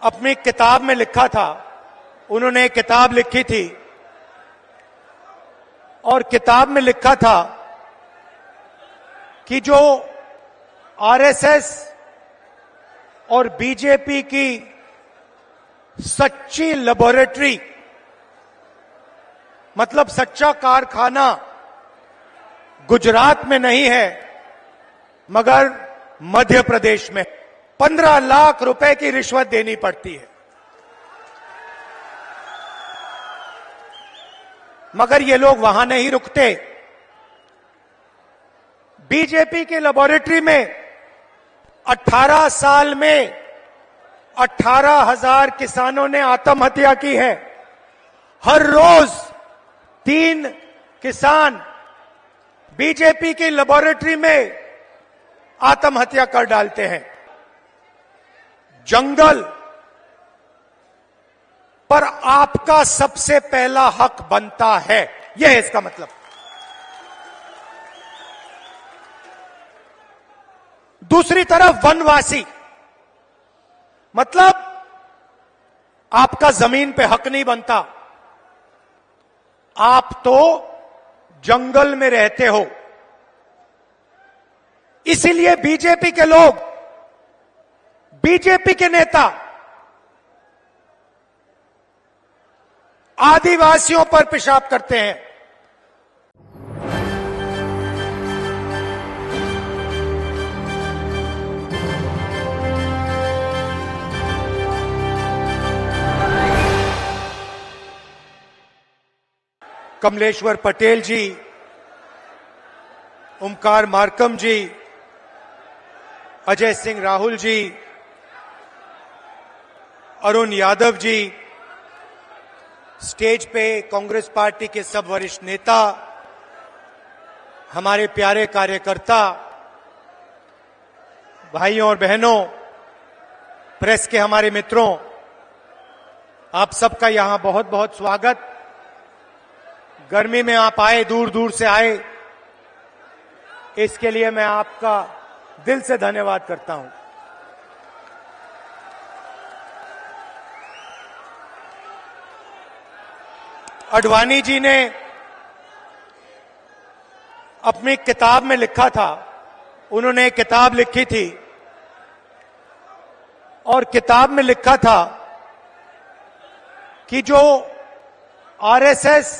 अपनी किताब में लिखा था, उन्होंने एक किताब लिखी थी और किताब में लिखा था कि जो आरएसएस और बीजेपी की सच्ची लेबोरेटरी, मतलब सच्चा कारखाना गुजरात में नहीं है मगर मध्य प्रदेश में 15 लाख रुपए की रिश्वत देनी पड़ती है। मगर ये लोग वहां नहीं रुकते। बीजेपी की लेबोरेटरी में 18 साल में 18,000 किसानों ने आत्महत्या की है। हर रोज 3 किसान बीजेपी की लेबोरेटरी में आत्महत्या कर डालते हैं। जंगल पर आपका सबसे पहला हक बनता है, यह है इसका मतलब। दूसरी तरफ वनवासी, मतलब आपका जमीन पे हक नहीं बनता, आप तो जंगल में रहते हो। इसीलिए बीजेपी के लोग, बीजेपी के नेता आदिवासियों पर पेशाब करते हैं। कमलेश्वर पटेल जी, ओमकार मार्कम जी, अजय सिंह राहुल जी, अरुण यादव जी, स्टेज पे कांग्रेस पार्टी के सब वरिष्ठ नेता, हमारे प्यारे कार्यकर्ता, भाइयों और बहनों, प्रेस के हमारे मित्रों, आप सबका यहां बहुत बहुत स्वागत। गर्मी में आप आए, दूर दूर से आए, इसके लिए मैं आपका दिल से धन्यवाद करता हूं। आडवाणी जी ने अपनी किताब में लिखा था, उन्होंने एक किताब लिखी थी और किताब में लिखा था कि जो आरएसएस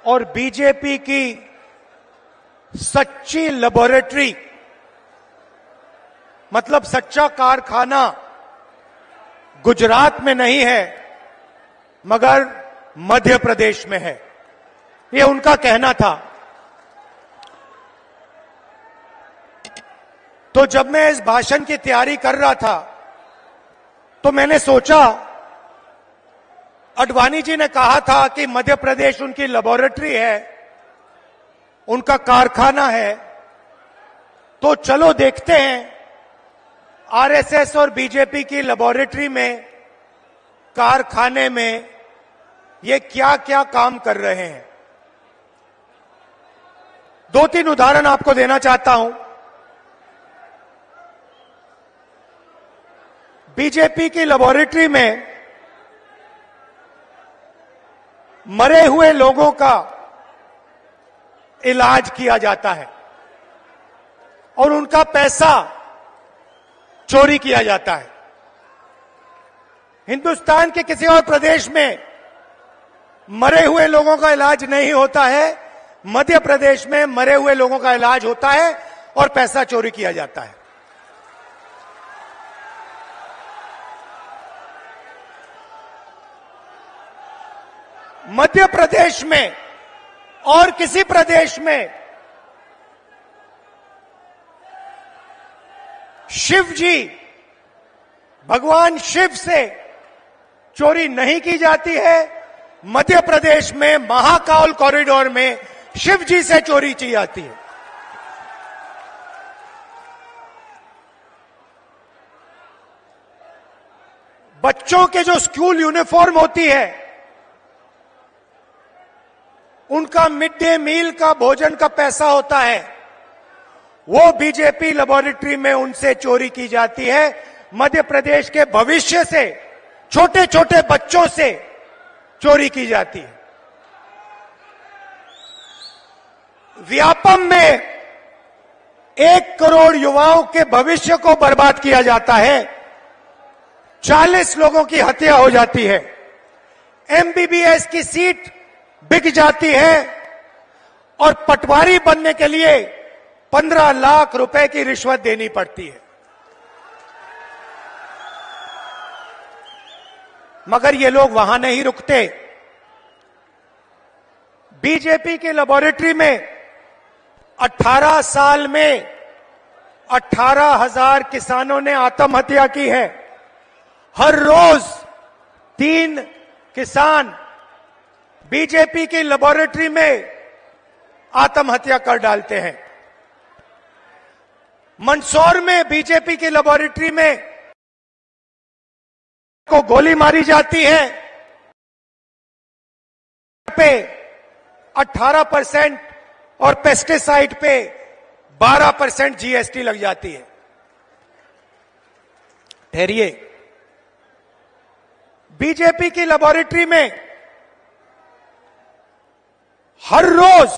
और बीजेपी की सच्ची लेबोरेटरी, मतलब सच्चा कारखाना गुजरात में नहीं है मगर मध्य प्रदेश में है, ये उनका कहना था। तो जब मैं इस भाषण की तैयारी कर रहा था तो मैंने सोचा, आडवाणी जी ने कहा था कि मध्य प्रदेश उनकी लेबोरेटरी है, उनका कारखाना है, तो चलो देखते हैं आरएसएस और बीजेपी की लेबोरेटरी में, कारखाने में ये क्या क्या काम कर रहे हैं। 2-3 उदाहरण आपको देना चाहता हूं। बीजेपी की लेबोरेटरी में मरे हुए लोगों का इलाज किया जाता है और उनका पैसा चोरी किया जाता है। हिंदुस्तान के किसी और प्रदेश में मरे हुए लोगों का इलाज नहीं होता है, मध्य प्रदेश में मरे हुए लोगों का इलाज होता है और पैसा चोरी किया जाता है। मध्य प्रदेश में और किसी प्रदेश में शिव जी, भगवान शिव से चोरी नहीं की जाती है। मध्य प्रदेश में महाकाल कॉरिडोर में शिव जी से चोरी की जाती है। बच्चों के जो स्कूल यूनिफॉर्म होती है, उनका मिड डे मील का भोजन का पैसा होता है, वो बीजेपी लेबोरेटरी में उनसे चोरी की जाती है। मध्य प्रदेश के भविष्य से, छोटे छोटे बच्चों से चोरी की जाती है। व्यापम में 1 करोड़ युवाओं के भविष्य को बर्बाद किया जाता है। 40 लोगों की हत्या हो जाती है। एमबीबीएस की सीट बिक जाती है और पटवारी बनने के लिए 15 लाख रुपए की रिश्वत देनी पड़ती है। मगर ये लोग वहां नहीं रुकते। बीजेपी की लेबोरेटरी में 18 साल में 18,000 किसानों ने आत्महत्या की है। हर रोज 3 किसान बीजेपी की लेबोरेटरी में आत्महत्या कर डालते हैं। मंदसौर में बीजेपी की लेबोरेटरी में को गोली मारी जाती है पे 18% और पेस्टिसाइड पे 12% जीएसटी लग जाती है। ठहरिए, बीजेपी की लेबोरेटरी में हर रोज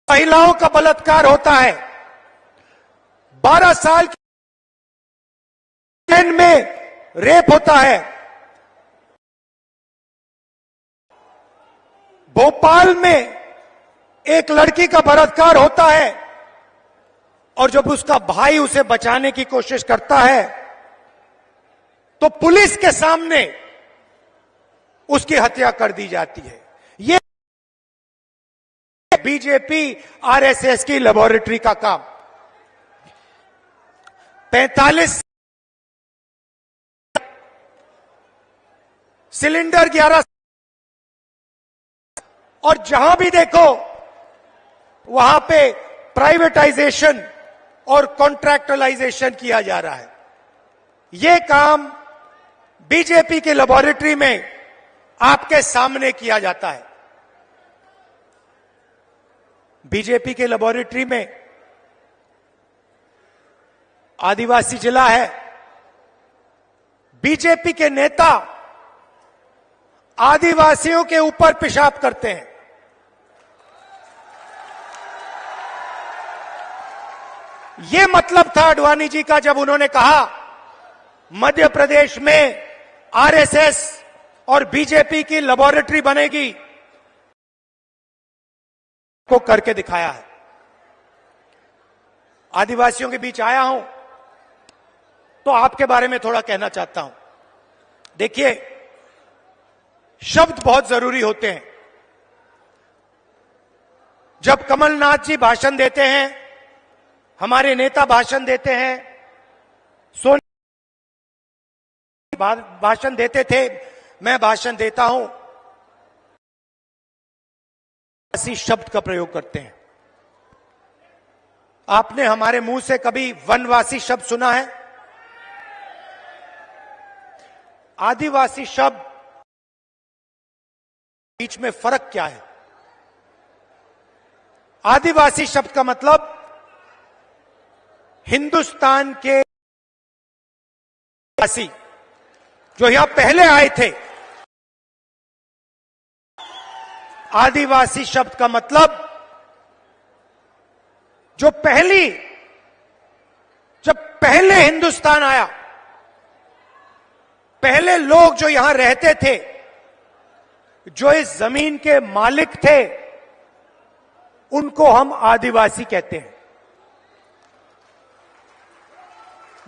महिलाओं का बलात्कार होता है। 12 साल की में रेप होता है। भोपाल में एक लड़की का बलात्कार होता है और जब उसका भाई उसे बचाने की कोशिश करता है तो पुलिस के सामने उसकी हत्या कर दी जाती है। ये बीजेपी आरएसएस की लेबोरेटरी का काम। 45 सिलेंडर 11 और जहां भी देखो वहां पे प्राइवेटाइजेशन और कॉन्ट्रैक्टलाइजेशन किया जा रहा है। यह काम बीजेपी की लेबोरेटरी में आपके सामने किया जाता है। बीजेपी के लेबोरेटरी में आदिवासी जिला है। बीजेपी के नेता आदिवासियों के ऊपर पेशाब करते हैं। यह मतलब था आडवाणी जी का जब उन्होंने कहा मध्य प्रदेश में आरएसएस और बीजेपी की लेबोरेटरी बनेगी, को करके दिखाया है। आदिवासियों के बीच आया हूं तो आपके बारे में थोड़ा कहना चाहता हूं। देखिए, शब्द बहुत जरूरी होते हैं। जब कमलनाथ जी भाषण देते हैं, हमारे नेता भाषण देते हैं, सोनिया भाषण देते थे, मैं भाषण देता हूं, ऐसी शब्द का प्रयोग करते हैं। आपने हमारे मुंह से कभी वनवासी शब्द सुना है? आदिवासी शब्द बीच में फर्क क्या है? आदिवासी शब्द का मतलब हिंदुस्तान के वासी जो यहां पहले आए थे। आदिवासी शब्द का मतलब जब पहले हिंदुस्तान आया, पहले लोग जो यहां रहते थे, जो इस जमीन के मालिक थे, उनको हम आदिवासी कहते हैं।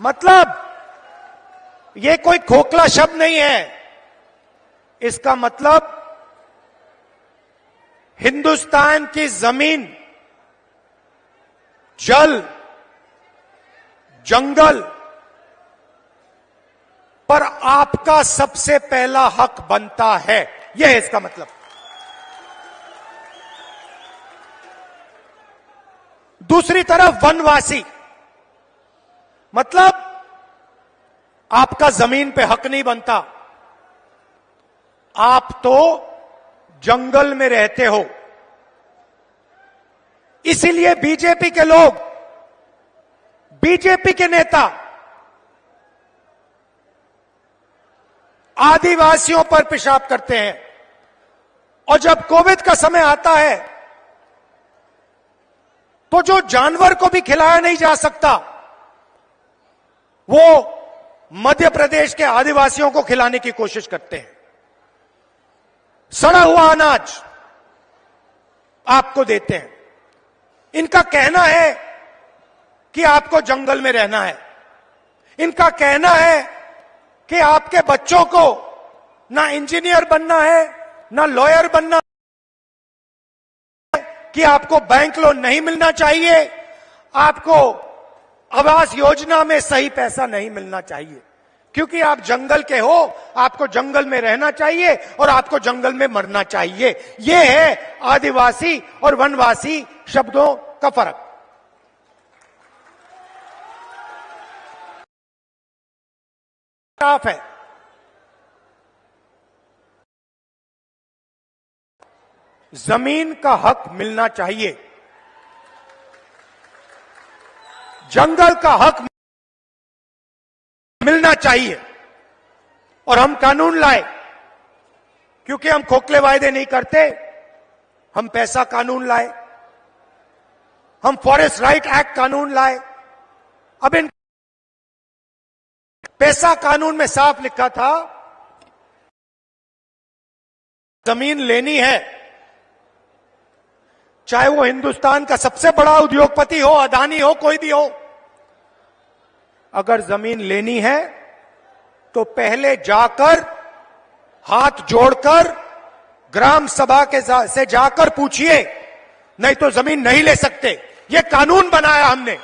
मतलब यह कोई खोखला शब्द नहीं है। इसका मतलब हिंदुस्तान की जमीन, जल, जंगल पर आपका सबसे पहला हक बनता है। यह है इसका मतलब। दूसरी तरफ वनवासी मतलब आपका जमीन पे हक नहीं बनता, आप तो जंगल में रहते हो। इसीलिए बीजेपी के लोग, बीजेपी के नेता आदिवासियों पर पेशाब करते हैं। और जब कोविड का समय आता है तो जो जानवर को भी खिलाया नहीं जा सकता वो मध्य प्रदेश के आदिवासियों को खिलाने की कोशिश करते हैं। सड़ा हुआ अनाज आपको देते हैं। इनका कहना है कि आपको जंगल में रहना है। इनका कहना है कि आपके बच्चों को ना इंजीनियर बनना है ना लॉयर बनना है, कि आपको बैंक लोन नहीं मिलना चाहिए, आपको आवास योजना में सही पैसा नहीं मिलना चाहिए, क्योंकि आप जंगल के हो, आपको जंगल में रहना चाहिए और आपको जंगल में मरना चाहिए। यह है आदिवासी और वनवासी शब्दों का फर्क। साफ है, जमीन का हक मिलना चाहिए, जंगल का हक मिलना चाहिए। और हम कानून लाए, क्योंकि हम खोखले वायदे नहीं करते। हम पैसा कानून लाए, हम फॉरेस्ट राइट एक्ट कानून लाए। अब इन पैसा कानून में साफ लिखा था, जमीन लेनी है, चाहे वो हिंदुस्तान का सबसे बड़ा उद्योगपति हो, अदानी हो, कोई भी हो, अगर जमीन लेनी है तो पहले जाकर हाथ जोड़कर ग्राम सभा से जाकर पूछिए, नहीं तो जमीन नहीं ले सकते। ये कानून बनाया हमने।